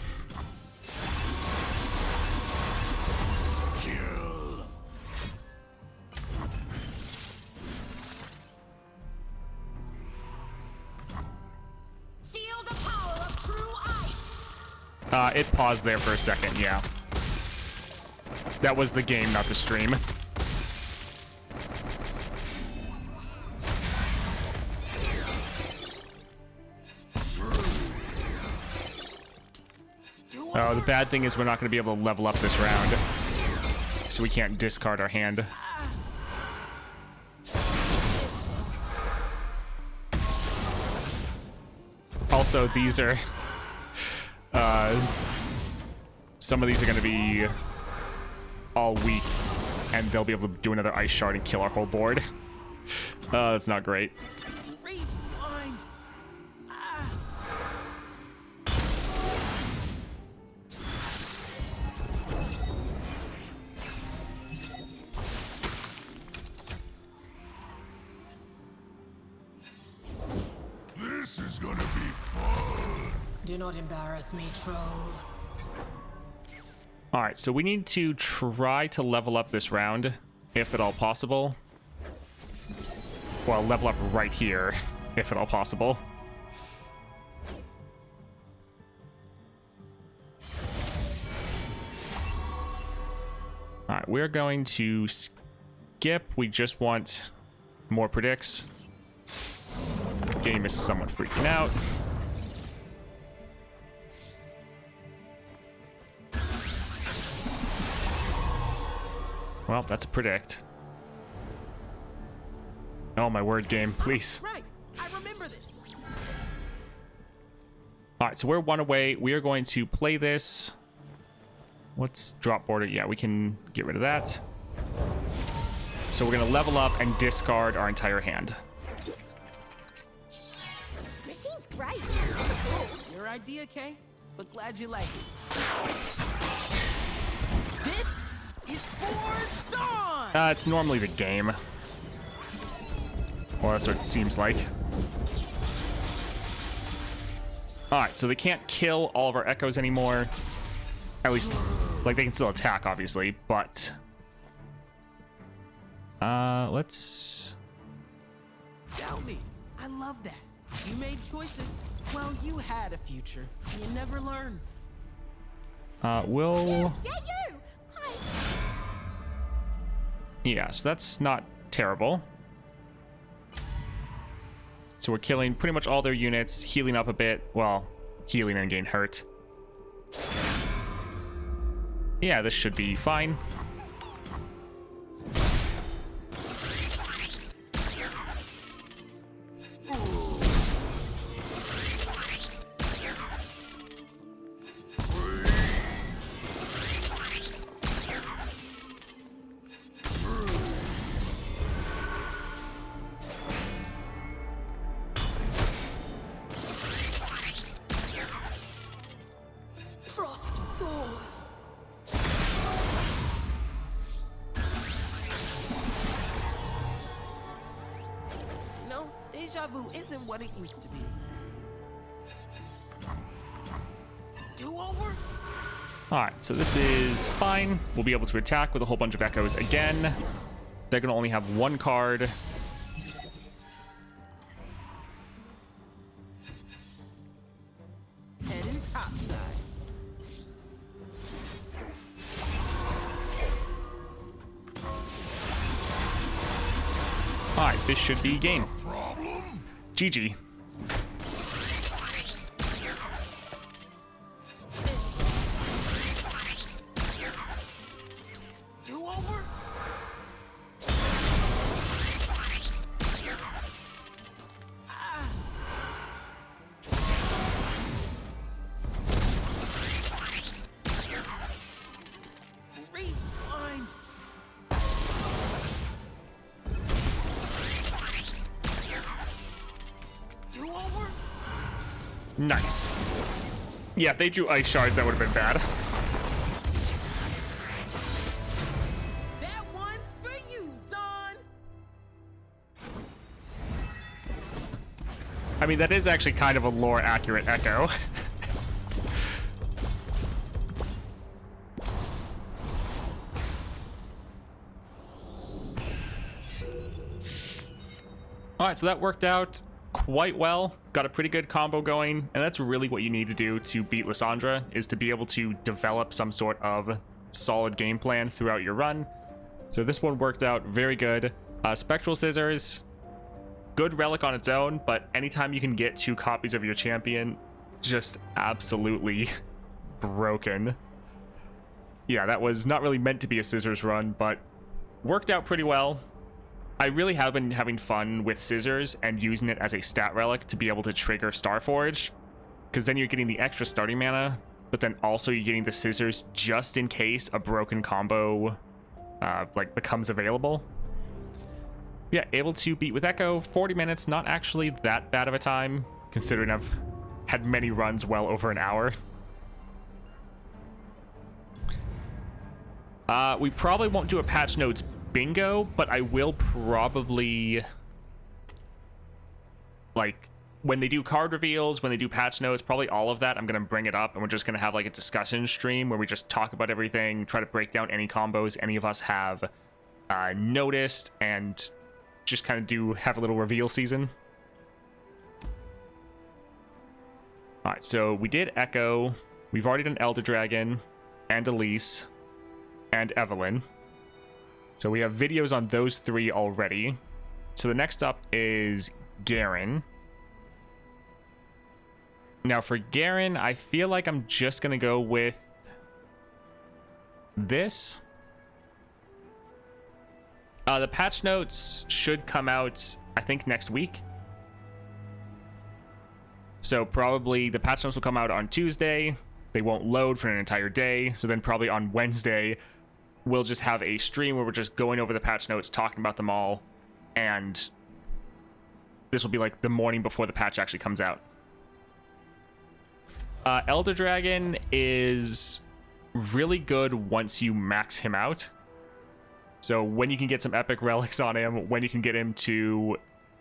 Feel the power of true ice. It paused there for a second, yeah. That was the game, not the stream. Oh, the bad thing is we're not going to be able to level up this round. So we can't discard our hand. Also, these are... some of these are going to be all weak, and they'll be able to do another Ice Shard and kill our whole board. That's not great. Rewind. This is gonna be fun. Do not embarrass me, troll. Alright, so we need to try to level up this round, if at all possible. Well, level up right here, if at all possible. Alright, we're going to skip. We just want more predicts. Game is somewhat freaking out. Well, that's a predict. Oh, my word, game, please. Right, I remember this. Alright, so we're 1 away. We are going to play this. What's drop border? Yeah, we can get rid of that. So we're going to level up and discard our entire hand. Machine's great. Your idea, Kay, but glad you like it. This is for Dawn! It's normally the game. Well, that's what it seems like. Alright, so they can't kill all of our Echoes anymore. At least, like, they can still attack, obviously, but... let's... Doubt me. I love that. You made choices. Well, you had a future. You never learn. We'll... Yeah, you! Hi. Yeah, so that's not terrible. So we're killing pretty much all their units, healing up a bit. Well, healing and getting hurt. Yeah, this should be fine. Frost thaws. You know, deja vu isn't what it used to be. Do-over? Alright, so this is fine. We'll be able to attack with a whole bunch of Echoes again. They're going to only have 1 card. Heading topside. Alright, this should be game. Problem? GG. Do over? Rewind. Do over? Nice. Yeah, if they drew ice shards, that would have been bad. That one's for you, son. I mean, that is actually kind of a lore accurate Ekko. Alright, so that worked out quite well. Got a pretty good combo going, and that's really what you need to do to beat Lissandra, is to be able to develop some sort of solid game plan throughout your run. So this one worked out very good. Spectral Scissors, good relic on its own, but anytime you can get 2 copies of your champion, just absolutely broken. Yeah, that was not really meant to be a scissors run, but worked out pretty well. I really have been having fun with scissors and using it as a stat relic to be able to trigger Starforge, because then you're getting the extra starting mana, but then also you're getting the scissors just in case a broken combo like becomes available. Yeah, able to beat with Ekko. 40 minutes, not actually that bad of a time, considering I've had many runs well over an hour. We probably won't do a patch notes bingo, but I will probably, like, when they do card reveals, when they do patch notes, probably all of that, I'm going to bring it up, and we're just going to have like a discussion stream where we just talk about everything, try to break down any combos any of us have noticed, and just kind of have a little reveal season. Alright, so we did Ekko, we've already done Elder Dragon, and Elise, and Evelyn. So we have videos on those 3 already. So the next up is Garen. Now for Garen, I feel like I'm just going to go with this. The patch notes should come out, I think, next week. So probably the patch notes will come out on Tuesday. They won't load for an entire day. So then probably on Wednesday, we'll just have a stream where we're just going over the patch notes, talking about them all, and this will be like the morning before the patch actually comes out. Elder Dragon is really good once you max him out. So when you can get some epic relics on him, when you can get him to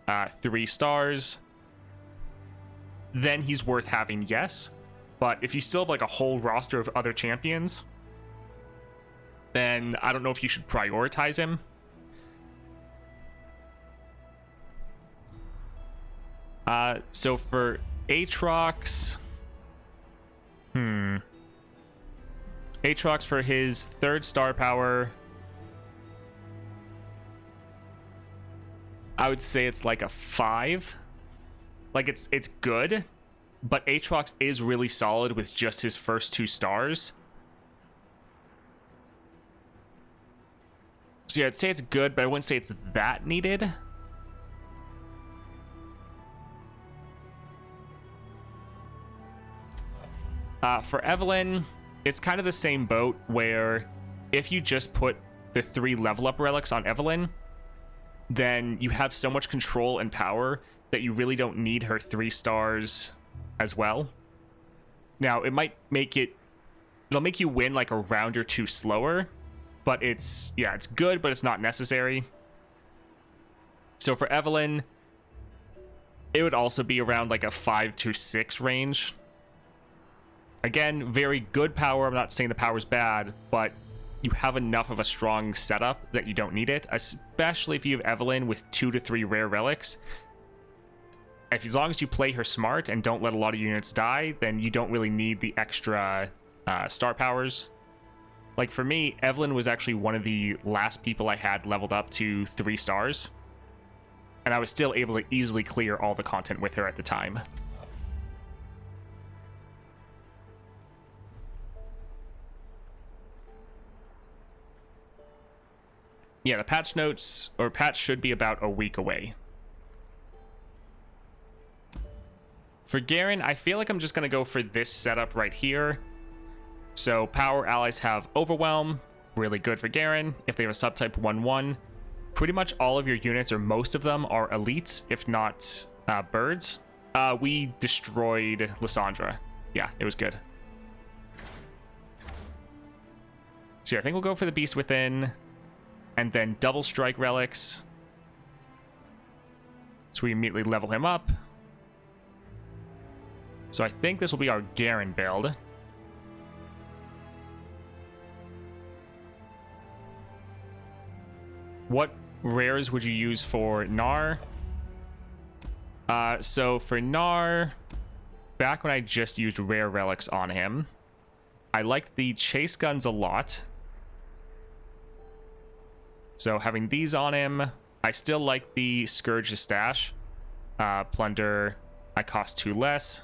3 stars, then he's worth having, yes. But if you still have like a whole roster of other champions, then I don't know if you should prioritize him. So for Aatrox, Aatrox for his 3rd star power, I would say it's like a 5. Like it's good, but Aatrox is really solid with just his first 2 stars. So yeah, I'd say it's good, but I wouldn't say it's that needed. For Evelyn, it's kind of the same boat, where if you just put the 3 level up relics on Evelyn, then you have so much control and power that you really don't need her 3 stars as well. Now, it might make it'll make you win like a round or 2 slower, but it's good, but it's not necessary. So for Evelyn, it would also be around like a 5 to 6 range. Again, very good power. I'm not saying the power's bad, but you have enough of a strong setup that you don't need it, especially if you have Evelyn with 2 to 3 rare relics. As long as you play her smart and don't let a lot of units die, then you don't really need the extra star powers. Like for me, Evelyn was actually one of the last people I had leveled up to 3 stars. And I was still able to easily clear all the content with her at the time. Yeah, the patch notes, or patch should be about a week away. For Garen, I feel like I'm just going to go for this setup right here. So power allies have Overwhelm, really good for Garen. If they have a subtype 1-1, pretty much all of your units, or most of them, are elites, if not birds. We destroyed Lissandra. Yeah, it was good. So yeah, I think we'll go for the Beast Within, and then double strike relics. So we immediately level him up. So I think this will be our Garen build. What rares would you use for Gnar? So for Gnar, back when I just used rare relics on him, I liked the chase guns a lot. So having these on him, I still like the Scourge's Stash. Plunder, I cost 2 less.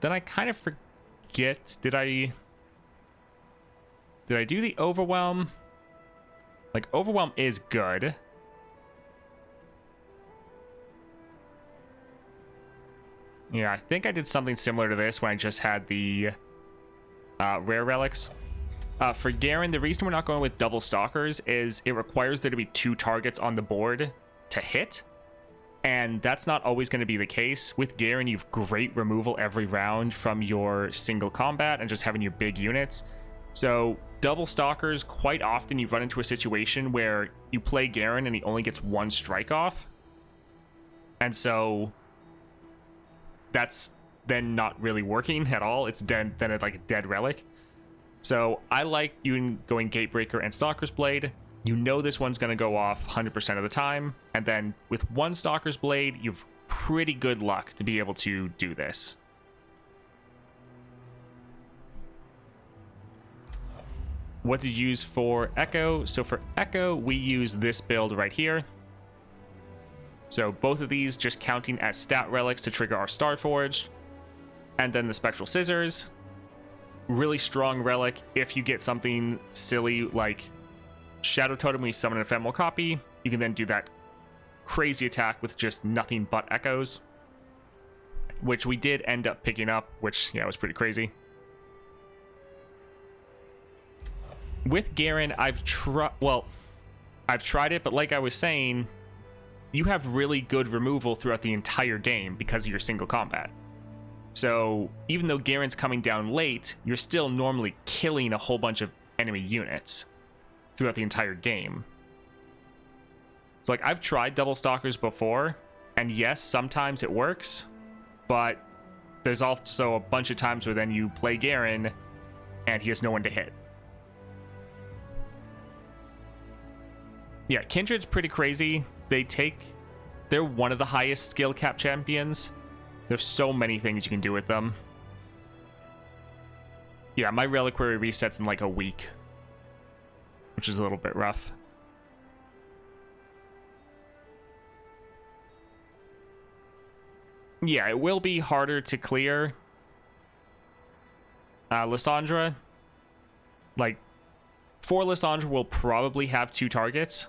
Then I kind of forget, did I do the Overwhelm? Like, Overwhelm is good. Yeah, I think I did something similar to this when I just had the rare relics. For Garen, the reason we're not going with double stalkers is it requires there to be 2 targets on the board to hit. And that's not always going to be the case. With Garen, you've great removal every round from your single combat and just having your big units. So double stalkers, quite often you run into a situation where you play Garen and he only gets 1 strike off. And so that's then not really working at all. It's then it's like a dead relic. So I like you going Gatebreaker and Stalker's Blade. You know this one's going to go off 100% of the time. And then with 1 Stalker's Blade, you've pretty good luck to be able to do this. What to use for Ekko? So for Ekko, we use this build right here. So both of these just counting as stat relics to trigger our Starforged. And then the Spectral Scissors. Really strong relic if you get something silly like Shadow Totem when you summon an ephemeral copy. You can then do that crazy attack with just nothing but echoes, which we did end up picking up, which, yeah, was pretty crazy. With Garen, I've tried it, but like I was saying, you have really good removal throughout the entire game because of your single combat. So even though Garen's coming down late, you're still normally killing a whole bunch of enemy units throughout the entire game. So like, I've tried double stalkers before, and yes, sometimes it works, but there's also a bunch of times where then you play Garen and he has no one to hit. Yeah, Kindred's pretty crazy. They're one of the highest skill cap champions. There's so many things you can do with them. Yeah, my reliquary resets in like a week, which is a little bit rough. Yeah, it will be harder to clear Lissandra. Like, for Lissandra, we'll probably have 2 targets.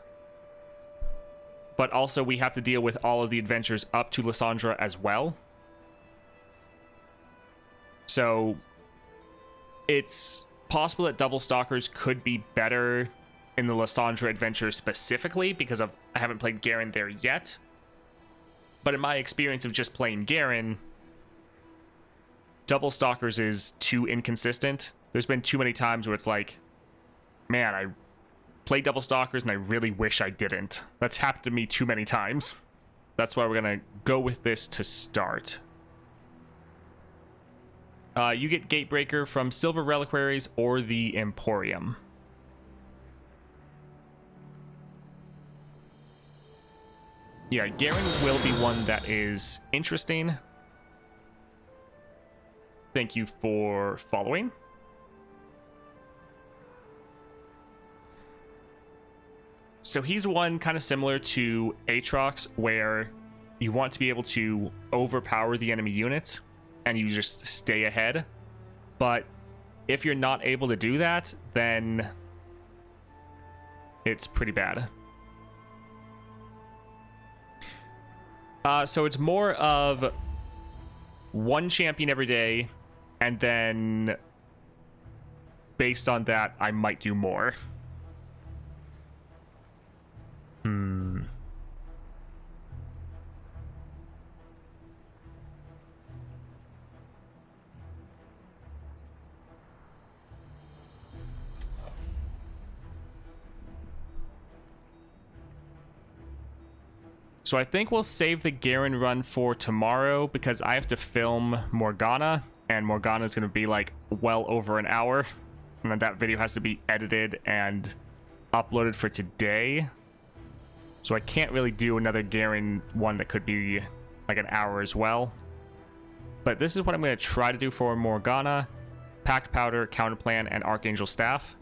But also we have to deal with all of the adventures up to Lissandra as well. So it's possible that double stalkers could be better in the Lissandra adventure specifically because I haven't played Garen there yet. But in my experience of just playing Garen, double stalkers is too inconsistent. There's been too many times where it's like, man, I played double stalkers and I really wish I didn't. That's happened to me too many times. That's why we're gonna go with this to start. You get Gatebreaker from Silver Reliquaries or the Emporium. Yeah, Garen will be one that is interesting. Thank you for following. So he's one kind of similar to Aatrox, where you want to be able to overpower the enemy units and you just stay ahead. But if you're not able to do that, then it's pretty bad. So it's more of one champion every day, and then based on that, I might do more. So I think we'll save the Garen run for tomorrow because I have to film Morgana, and Morgana is going to be like well over an hour, and then that video has to be edited and uploaded for today. So I can't really do another Garen one that could be like an hour as well. But this is what I'm going to try to do for Morgana, Packed Powder, Counterplan, and Archangel Staff.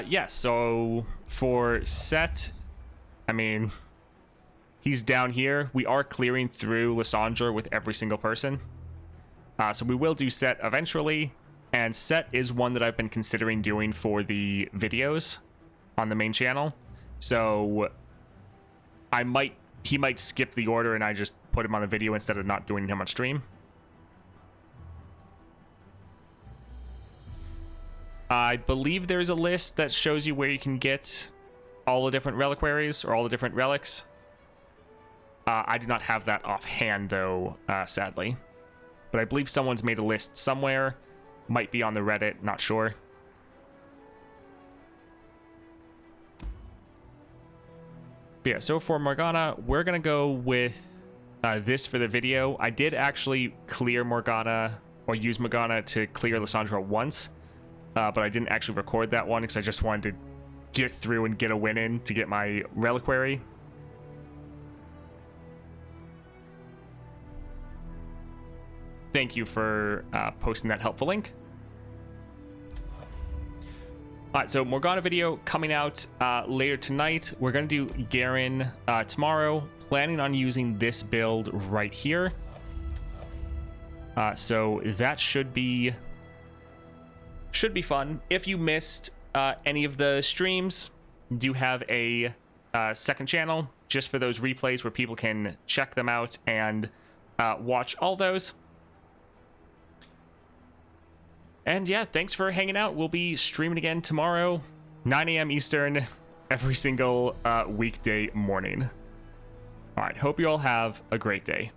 Yes, so for Set, I mean, he's down here. We are clearing through Lissandra with every single person. So we will do Set eventually, and Set is one that I've been considering doing for the videos on the main channel. So he might skip the order and I just put him on the video instead of not doing him on stream. I believe there's a list that shows you where you can get all the different reliquaries or all the different relics. I do not have that offhand, though, sadly. But I believe someone's made a list somewhere. Might be on the Reddit, not sure. But yeah, so for Morgana, we're going to go with this for the video. I did actually clear Morgana, or use Morgana to clear Lissandra once. But I didn't actually record that one because I just wanted to get through and get a win in to get my reliquary. Thank you for posting that helpful link. Alright, so Morgana video coming out later tonight. We're going to do Garen tomorrow. Planning on using this build right here. So that should be fun. If you missed any of the streams, do have a second channel just for those replays where people can check them out and watch all those. And yeah, thanks for hanging out. We'll be streaming again tomorrow, 9 a.m. Eastern, every single weekday morning. All right, hope you all have a great day.